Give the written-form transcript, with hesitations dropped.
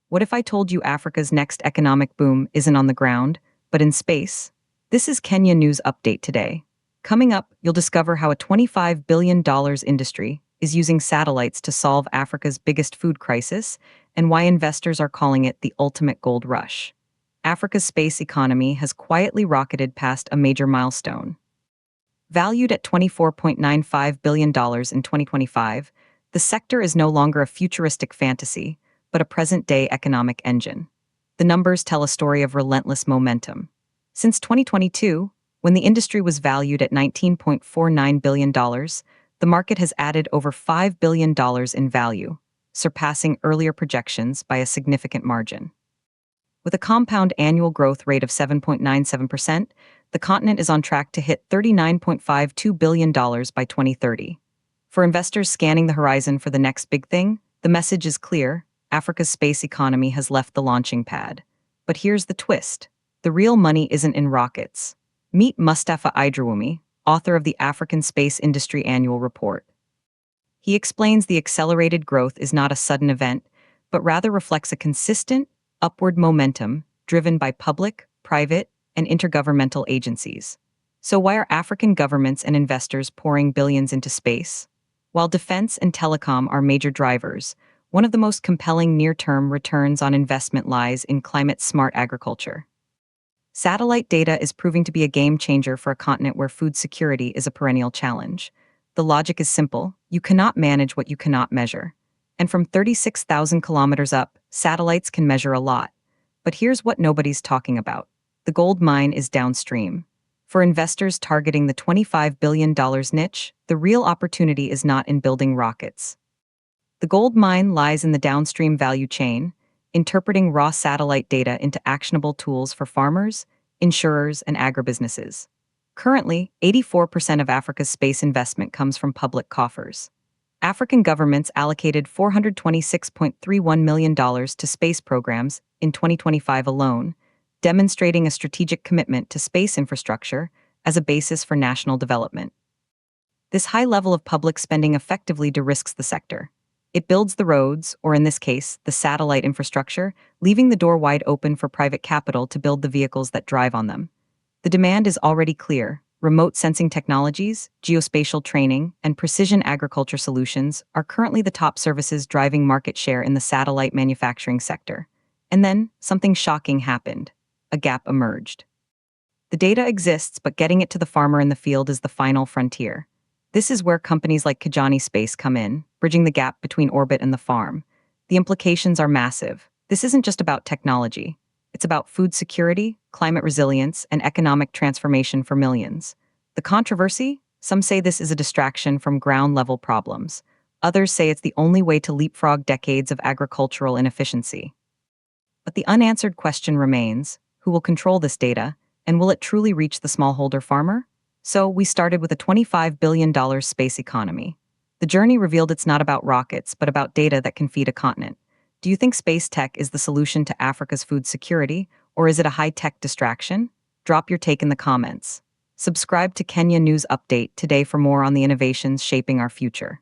What if I told you Africa's next economic boom isn't on the ground, but in space? This is Kenya News Update today. Coming up, you'll discover how a $25 billion industry is using satellites to solve Africa's biggest food crisis and why investors are calling it the ultimate gold rush. Africa's space economy has quietly rocketed past a major milestone. Valued at $24.95 billion in 2025, the sector is no longer a futuristic fantasy, but a present-day economic engine. The numbers tell a story of relentless momentum. Since 2022, when the industry was valued at $19.49 billion, the market has added over $5 billion in value, surpassing earlier projections by a significant margin. With a compound annual growth rate of 7.97%, the continent is on track to hit $39.52 billion by 2030. For investors scanning the horizon for the next big thing, the message is clear: Africa's space economy has left the launching pad. But here's the twist: the real money isn't in rockets. Meet Mustafa Idrawumi, author of the African Space Industry Annual Report. He explains the accelerated growth is not a sudden event, but rather reflects a consistent, upward momentum driven by public, private, and intergovernmental agencies. So why are African governments and investors pouring billions into space? While defense and telecom are major drivers, one of the most compelling near-term returns on investment lies in climate-smart agriculture. Satellite data is proving to be a game-changer for a continent where food security is a perennial challenge. The logic is simple: you cannot manage what you cannot measure. And from 36,000 kilometers up, satellites can measure a lot. But here's what nobody's talking about: the gold mine is downstream. For investors targeting the $25 billion niche, the real opportunity is not in building rockets. The gold mine lies in the downstream value chain, interpreting raw satellite data into actionable tools for farmers, insurers, and agribusinesses. Currently, 84% of Africa's space investment comes from public coffers. African governments allocated $426.31 million to space programs in 2025 alone, demonstrating a strategic commitment to space infrastructure as a basis for national development. This high level of public spending effectively de-risks the sector. It builds the roads, or in this case, the satellite infrastructure, leaving the door wide open for private capital to build the vehicles that drive on them. The demand is already clear. Remote sensing technologies, geospatial training, and precision agriculture solutions are currently the top services driving market share in the satellite manufacturing sector. And then, something shocking happened. A gap emerged. The data exists, but getting it to the farmer in the field is the final frontier. This is where companies like Kijani Space come in, bridging the gap between orbit and the farm. The implications are massive. This isn't just about technology. It's about food security, climate resilience, and economic transformation for millions. The controversy? Some say this is a distraction from ground-level problems. Others say it's the only way to leapfrog decades of agricultural inefficiency. But the unanswered question remains: who will control this data, and will it truly reach the smallholder farmer? So we started with a $25 billion space economy. The journey revealed it's not about rockets, but about data that can feed a continent. Do you think space tech is the solution to Africa's food security, or is it a high-tech distraction? Drop your take in the comments. Subscribe to Kenya News Update today for more on the innovations shaping our future.